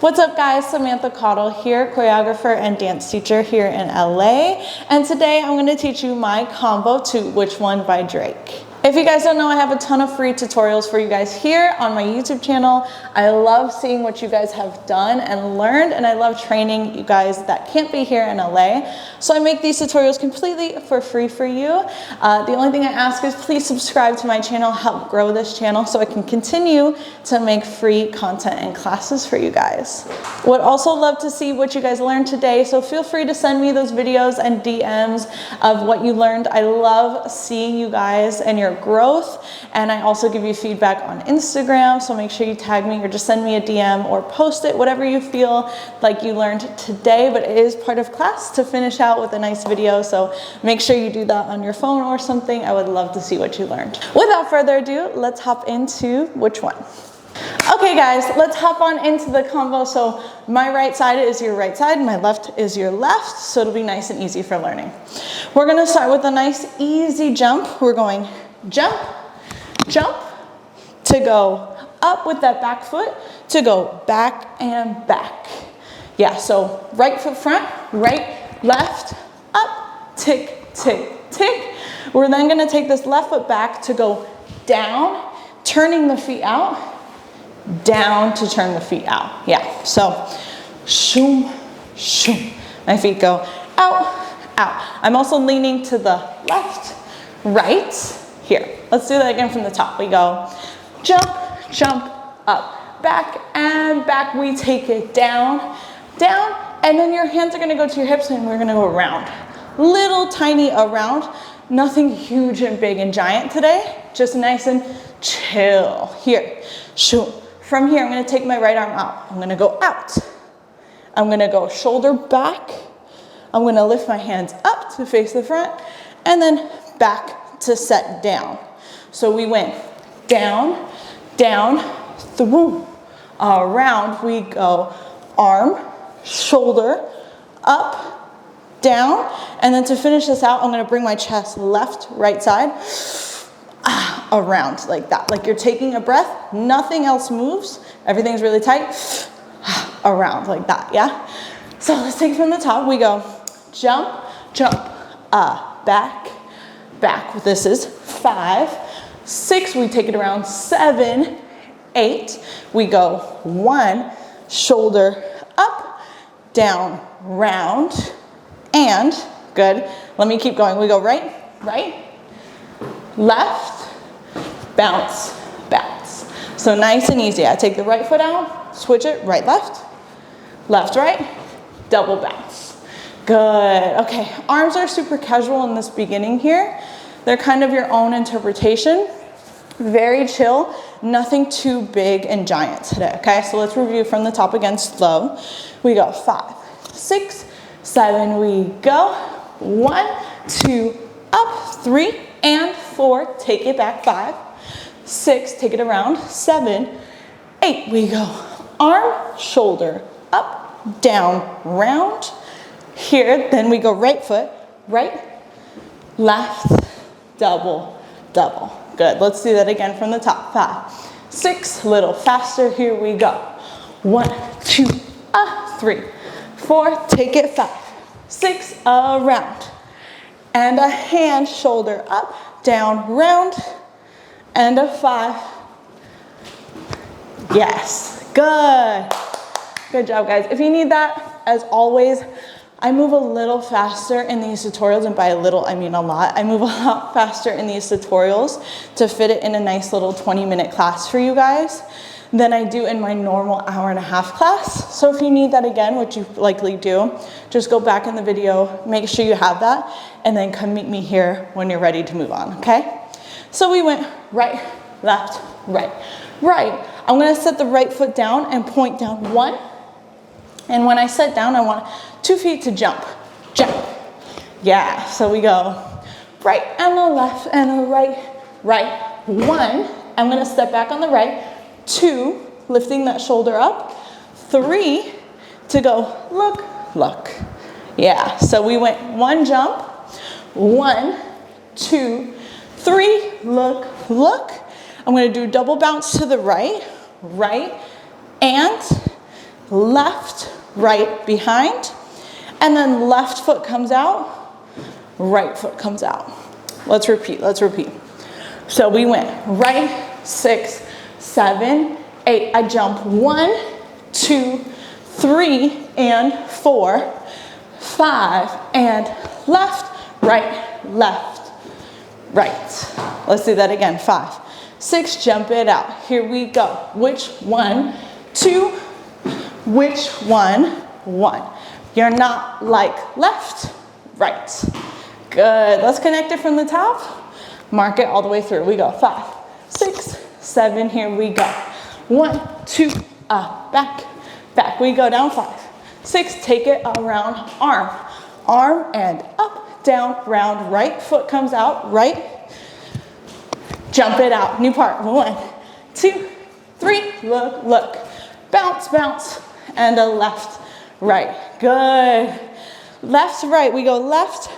What's up guys, Samantha Caudle here, choreographer and dance teacher here in LA. And today I'm going to teach you my combo to Which One by Drake. If you guys don't know, I have a ton of free tutorials for you guys here on my YouTube channel. I love seeing what you guys have done and learned, and I love training you guys that can't be here in LA. So I make these tutorials completely for free for you. The only thing I ask is please subscribe to my channel, help grow this channel so I can continue to make free content and classes for you guys. Would also love to see what you guys learned today, so feel free to send me those videos and DMs of what you learned. I love seeing you guys and your growth, and I also give you feedback on Instagram, so make sure you tag me or just send me a DM or post it, whatever you feel like you learned today. But it is part of class to finish out with a nice video, so make sure you do that on your phone or something. I would love to see what you learned. Without further ado, let's hop into which one. Okay guys, let's hop on into the combo. So my right side is your right side, my left is your left, so it'll be nice and easy for learning. We're gonna start with a nice easy jump. We're going jump, jump, to go up with that back foot, to go back and back. Yeah, so right foot front, right, left, up, tick, tick, tick. We're then gonna take this left foot back to go down, turning the feet out, down to turn the feet out. Yeah, so shoom, shoom. My feet go out, out. I'm also leaning to the left, right. Here, let's do that again from the top. We go jump, jump, up, back and back. We take it down, down, and then your hands are gonna go to your hips and we're gonna go around. Little tiny around, nothing huge and big and giant today, just nice and chill. Here, shoot. From here, I'm gonna take my right arm out. I'm gonna go out. I'm gonna go shoulder back. I'm gonna lift my hands up to face the front and then back to set down. So we went down, down, through, around. We go arm, shoulder, up, down. And then to finish this out, I'm gonna bring my chest left, right side, around like that. Like you're taking a breath, nothing else moves. Everything's really tight, around like that, yeah? So let's take it from the top. We go jump, jump, back, back. This is 5, 6, we take it around, 7, 8, we go 1, shoulder up, down, round, and good. Let me keep going. We go right, right, left, bounce, bounce. So nice and easy. I take the right foot out, switch it, right, left, right, double bounce. Good. Okay, arms are super casual in this beginning here. They're kind of your own interpretation. Very chill, nothing too big and giant today, okay? So let's review from the top again, slow. We go 5, 6, 7, we go. 1, 2, up, 3 and 4, take it back, 5, 6, take it around, 7, 8, we go. Arm, shoulder, up, down, round. Here, then we go right foot, right, left, double, double. Good, let's do that again from the top. 5, 6, little faster, here we go. 1, 2, 3, 4, take it, 5, 6, around. And a hand, shoulder up, down, round, and a 5. Yes, good. Good job, guys. If you need that, as always, I move a little faster in these tutorials, and by a little, I mean a lot. I move a lot faster in these tutorials to fit it in a nice little 20-minute class for you guys than I do in my normal hour-and-a-half class. So if you need that again, which you likely do, just go back in the video, make sure you have that, and then come meet me here when you're ready to move on, okay? So we went right, left, right, right. I'm gonna set the right foot down and point down 1. And when I set down, I want 2 feet to jump, jump. Yeah, so we go right and the left and the right, right. 1, I'm gonna step back on the right. 2, lifting that shoulder up. 3, to go look, look. Yeah, so we went 1 jump, 1, 2, 3, look, look. I'm gonna do double bounce to the right, right, and left, right, behind, and then left foot comes out, right foot comes out. Let's repeat, let's repeat. So we went right, 6, 7, 8. I jump 1, 2, 3, and 4, 5, and left, right, left, right. Let's do that again. 5, 6, jump it out. Here we go. Which one? 2, which one? 1. You're not like left, right. Good. Let's connect it from the top. Mark it all the way through. We go 5, 6, 7. Here we go. 1, 2, up, back, back. We go down 5, 6. Take it around, arm, arm, and up, down, round. Right foot comes out, right. Jump it out. New part. 1, 2, 3. Look, look. Bounce, bounce, and a left, right. Good. Left, right. We go left,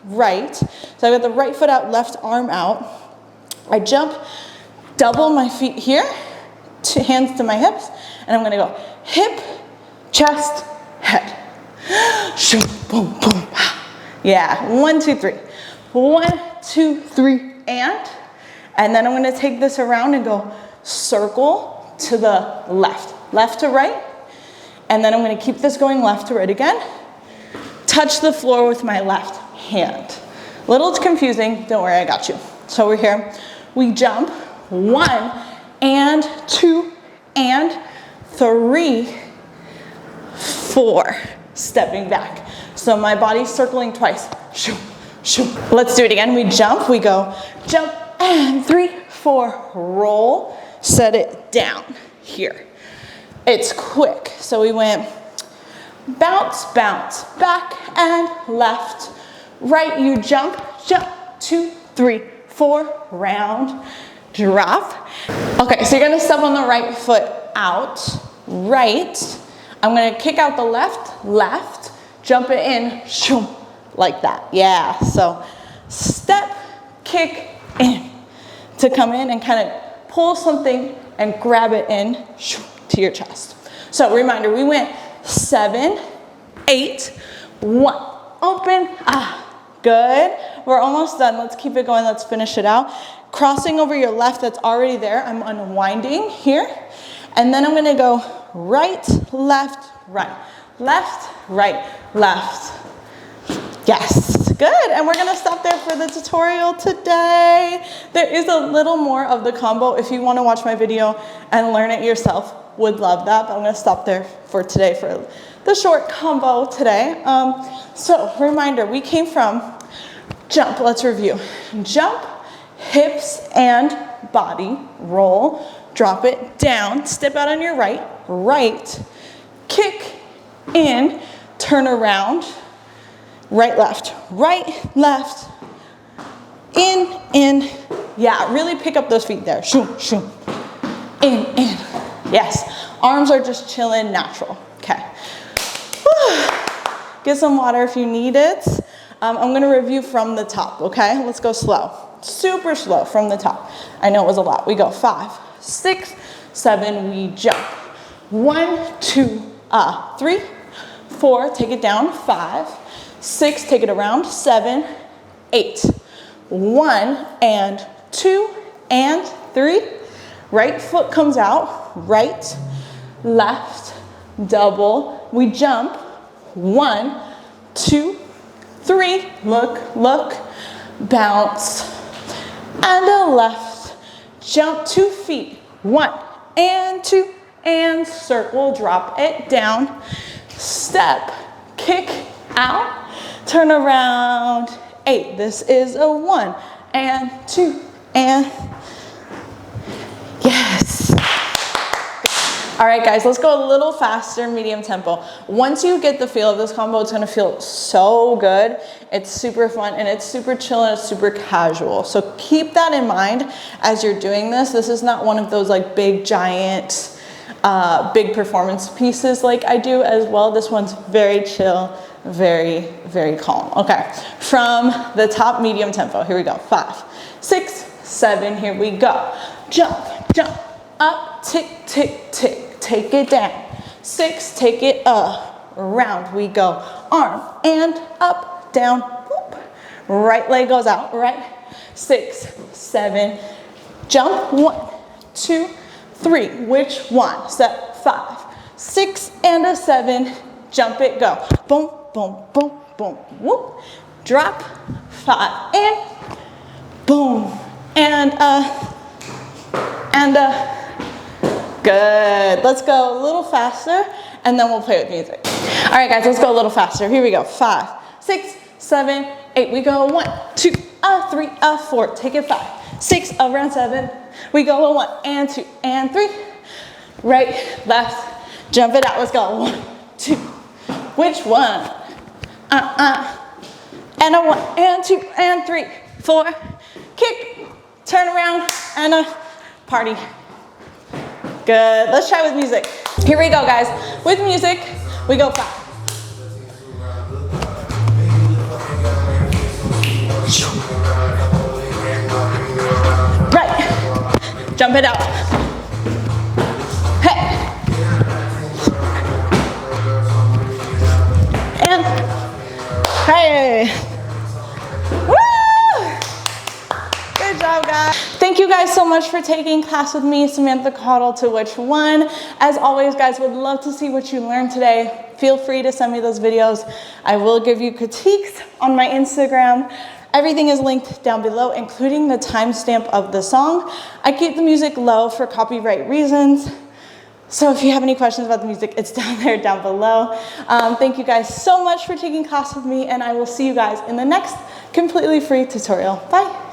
right. So I got the right foot out, left arm out. I jump, double my feet here, 2 hands to my hips, and I'm gonna go hip, chest, head. Shoom, boom, boom. Yeah, 1, 2, 3. 1, 2, 3, and then I'm gonna take this around and go circle to the left, left to right, and then I'm gonna keep this going left to right again. Touch the floor with my left hand. Little confusing, don't worry, I got you. So we're here, we jump, 1, and 2, and 3, 4, stepping back. So my body's circling twice. Shoo, shoo. Let's do it again. We jump, we go jump, and 3, 4, roll, set it down here. It's quick. So we went bounce, bounce, back and left, right. You jump, jump, 2, 3, 4, round, drop. Okay, so you're gonna step on the right foot out, right. I'm gonna kick out the left, left, jump it in, shoom, like that. Yeah, so step, kick in to come in and kind of pull something and grab it in shoom, to your chest. So reminder, we went 7, 8, 1, open, good. We're almost done. Let's keep it going. Let's finish it out. Crossing over your left that's already there. I'm unwinding here. And then I'm gonna go right, left, right. Left, right, left. Yes, good. And we're gonna stop there for the tutorial today. There is a little more of the combo. If you wanna watch my video and learn it yourself, would love that. But I'm gonna stop there for today for the short combo today. So reminder, we came from jump, let's review. Jump, hips and body, roll, drop it down, step out on your right, right, kick in, turn around, right, left, in, yeah, really pick up those feet there, shoom, shoom, in, yes, arms are just chilling, natural, okay. Get some water if you need it. I'm gonna review from the top, okay? Let's go slow, super slow from the top. I know it was a lot. We go 5, 6, 7, we jump. 1, 2, 3, 4, take it down, 5, 6, take it around, 7, 8, 1 and 2 and 3, right foot comes out, right, left, double, we jump, 1, 2, 3, look, look, bounce, and a left, jump 2 feet, 1 and 2, and circle, drop it down, step, kick out, turn around, 8, this is a 1 and 2, and yes. All right, guys, let's go a little faster, medium tempo. Once you get the feel of this combo, it's gonna feel so good. It's super fun and it's super chill and it's super casual. So keep that in mind as you're doing this. This is not one of those like big, giant, big performance pieces like I do as well. This one's very chill, very, very calm. Okay, from the top, medium tempo. Here we go, 5, 6, 7, here we go. Jump, jump, up, tick, tick, tick. Take it down, 6, take it around. We go arm and up, down, whoop. Right leg goes out, right? 6, 7, jump, 1, 2, 3. Which one? Step 5, 6 and a 7, jump it, go. Boom, boom, boom, boom, whoop. Drop, 5, and boom, and good. Let's go a little faster, and then we'll play with music. All right, guys, let's go a little faster. Here we go. 5, 6, 7, 8. We go 1, 2, 3, 4. Take it 5, 6, around 7. We go 1 and 2 and 3. Right, left, jump it out. Let's go. 1, 2. Which one? And a 1 and 2 and 3, 4. Kick, turn around, and a party. Good. Let's try with music. Here we go, guys. With music, we go 5. Right. Jump it out. Hey. And hey. Woo! Good job, guys. Thank you guys so much for taking class with me, Samantha Caudle, to Which One. As always, guys, would love to see what you learned today. Feel free to send me those videos. I will give you critiques on my Instagram. Everything is linked down below, including the timestamp of the song. I keep the music low for copyright reasons. So if you have any questions about the music, it's down there, down below. Thank you guys so much for taking class with me, and I will see you guys in the next completely free tutorial. Bye.